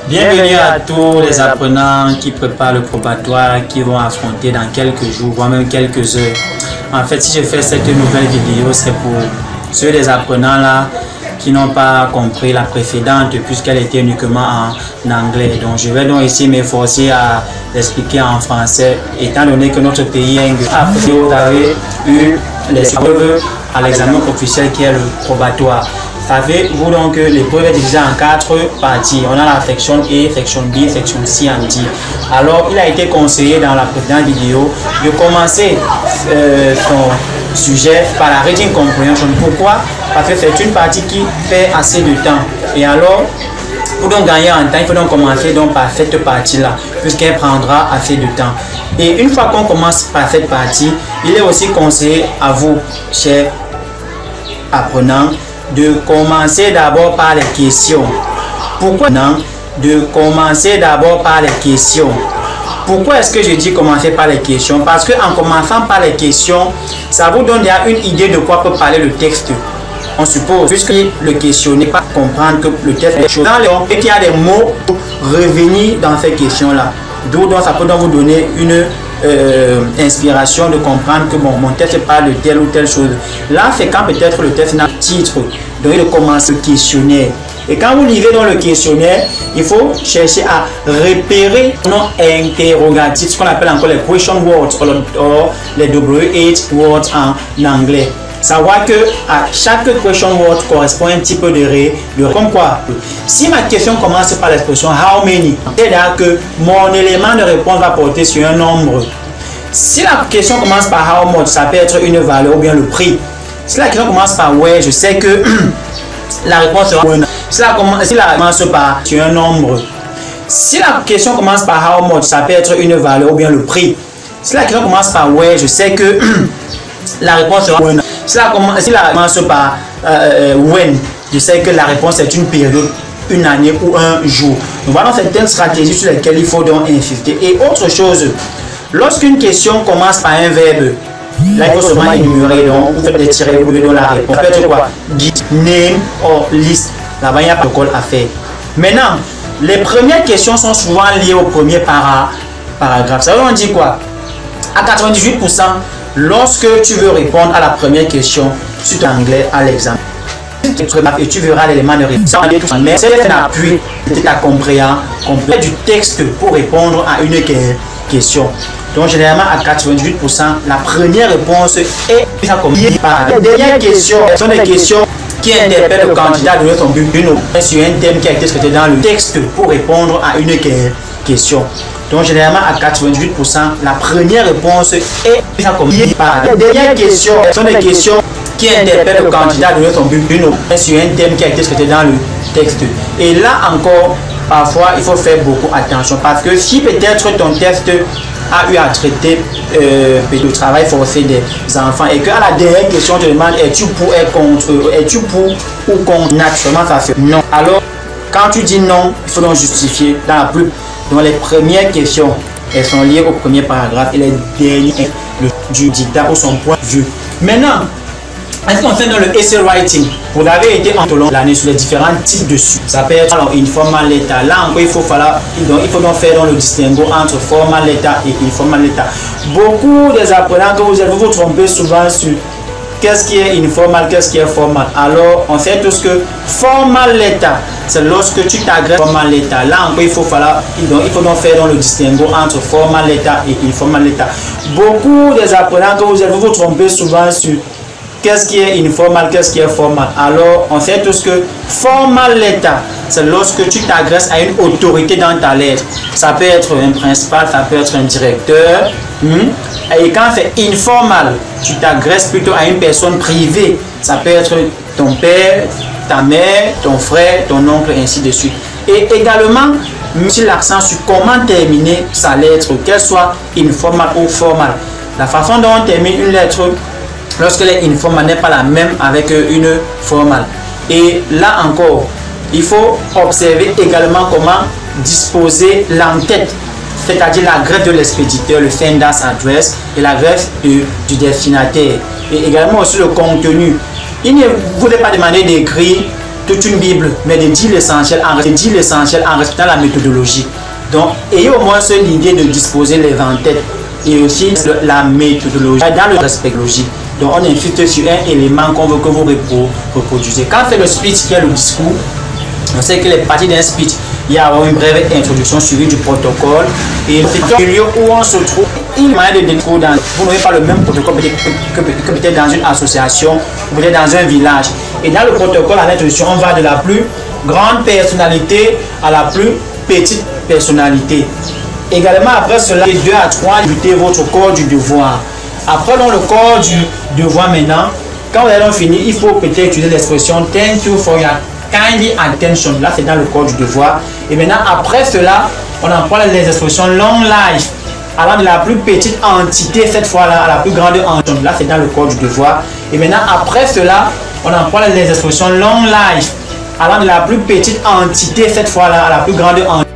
Bienvenue à tous les apprenants qui préparent le probatoire, qui vont affronter dans quelques jours, voire même quelques heures. En fait, si je fais cette nouvelle vidéo, c'est pour ceux des apprenants là qui n'ont pas compris la précédente puisqu'elle était uniquement en anglais. Donc je vais donc essayer de m'efforcer à l'expliquer en français, étant donné que notre pays est après vous avez eu les épreuves à l'examen officiel qui est le probatoire. Savez-vous donc que l'épreuve est divisée en 4 parties. On a la section A, section B, section C en D. Alors, il a été conseillé dans la précédente vidéo de commencer son sujet par la reading comprehension. Pourquoi? Parce que c'est une partie qui fait assez de temps. Et alors, pour donc gagner en temps, il faut donc commencer donc par cette partie-là, puisqu'elle prendra assez de temps. Et une fois qu'on commence par cette partie, il est aussi conseillé à vous, chers apprenants, de commencer d'abord par les questions. Pourquoi non? De commencer d'abord par les questions. Pourquoi est-ce que je dis commencer par les questions? Parce que en commençant par les questions, ça vous donne déjà une idée de quoi peut parler le texte. On suppose, puisque le questionner, pas comprendre que le texte est chaud. Dans les il y a des mots pour revenir dans ces questions-là. D'où ça peut donc vous donner une inspiration de comprendre que bon, mon texte parle de telle ou telle chose. Là, c'est quand peut-être le texte n'a pas de titre. Donc, il commence le questionnaire. Et quand vous lisez dans le questionnaire, il faut chercher à repérer le nom interrogatif, ce qu'on appelle encore les question words ou les WH words en anglais. Savoir que à chaque question word correspond un petit peu de comme quoi. Si ma question commence par l'expression how many, c'est-à-dire que mon élément de réponse va porter sur un nombre. Si la question commence par how much, ça peut être une valeur ou bien le prix. Si la question commence par where, je sais que la réponse sera one. Si la commence par sur un nombre. Si la question commence par how much, ça peut être une valeur ou bien le prix. Si la question commence par where, je sais que la réponse sera one. Si la commence par when, je sais que la réponse est une période, une année ou un jour. Donc voilà certaines stratégies sur lesquelles il faut donc insister. Et autre chose, lorsqu'une question commence par un verbe, là il faut seulement énumérer, donc vous faites des tirets, vous donnez la réponse. Ça peut être quoi? Give, name or list. Là-bas il n'y a pas de call à faire. Maintenant, les premières questions sont souvent liées au premier paragraphe. Ça veut dire quoi? À 98%, lorsque tu veux répondre à la première question sur ton anglais à l'examen, et tu verras l'élément de réponse. Mais c'est un appui de ta compréhension du texte pour répondre à une question. Donc généralement à 98%, la première réponse est par les dernières questions sont des questions qui interpellent le candidat de son but sur un thème qui a été traité dans le texte pour répondre à une question. Donc généralement à 98%, la première réponse est par les dernières questions sont des questions qui interpellent le candidat de son but sur un thème qui a été traité dans le texte. Et là encore, parfois il faut faire beaucoup attention parce que si peut-être ton texte a eu à traiter le travail forcé des enfants et qu'à la dernière question on te demande es-tu pour et contre, es-tu pour ou contre, naturellement ça fait non. Alors quand tu dis non, il faut donc justifier dans la plus. Donc les premières questions, elles sont liées au premier paragraphe et les dernières du dictat ou son point de vue. Maintenant, est-ce qu'on fait dans le essay writing? Vous avez été en tout long l'année sur les différents types de suites. Ça peut être alors informal letter. Là encore, il faut donc faire dans le distinguo entre formal letter et informal letter. Beaucoup des apprenants que vous vous trompez souvent sur qu'est-ce qui est informal, qu'est-ce qui est formal. Alors, on sait tous que formal letter, c'est lorsque tu t'agresses formal letter. Là encore, il faut donc faire dans le distinguo entre formal letter et informal letter. Beaucoup des apprenants que vous vous trompez souvent sur qu'est-ce qui est informal, qu'est-ce qui est formal. Alors, on sait tous que formal letter, c'est lorsque tu t'agresses à une autorité dans ta lettre. Ça peut être un principal, ça peut être un directeur. Et quand c'est informal, tu t'agresses plutôt à une personne privée. Ça peut être ton père, ta mère, ton frère, ton oncle, ainsi de suite. Et également, sur l'accent sur comment terminer sa lettre, qu'elle soit informal ou formale. La façon dont on termine une lettre, lorsque l'informal n'est pas la même avec une formale. Et là encore, il faut observer également comment disposer l'entête, c'est-à-dire la greffe de l'expéditeur, le sender's address, et la greffe du destinataire. Et également aussi le contenu. Il ne vous est pas demandé d'écrire toute une Bible, mais de dire l'essentiel en respectant la méthodologie. Donc, ayez au moins l'idée de disposer les en tête et aussi la méthodologie dans le respect logique. Donc, on insiste sur un élément qu'on veut que vous reproduisez. Quand on fait le speech, qui est le discours, on sait que les parties d'un speech, il y a une brève introduction suivie du protocole et le lieu où on se trouve. Il y a des discours vous n'avez pas le même protocole que peut-être dans une association ou peut-être dans un village. Et dans le protocole, à l'introduction, on va de la plus grande personnalité à la plus petite personnalité. Également, après cela, 2 à 3, débutez votre corps du devoir. Après, dans le corps du devoir maintenant, quand vous allez finir, il faut peut-être utiliser l'expression thank you for your kindly attention. Là, c'est dans le corps du devoir. Et maintenant, après cela, on emploie les expressions long life, allant de la plus petite entité, cette fois-là, à la plus grande entité. Là, c'est dans le corps du devoir. Et maintenant, après cela, on emploie les expressions long life, allant de la plus petite entité, cette fois-là, à la plus grande entité.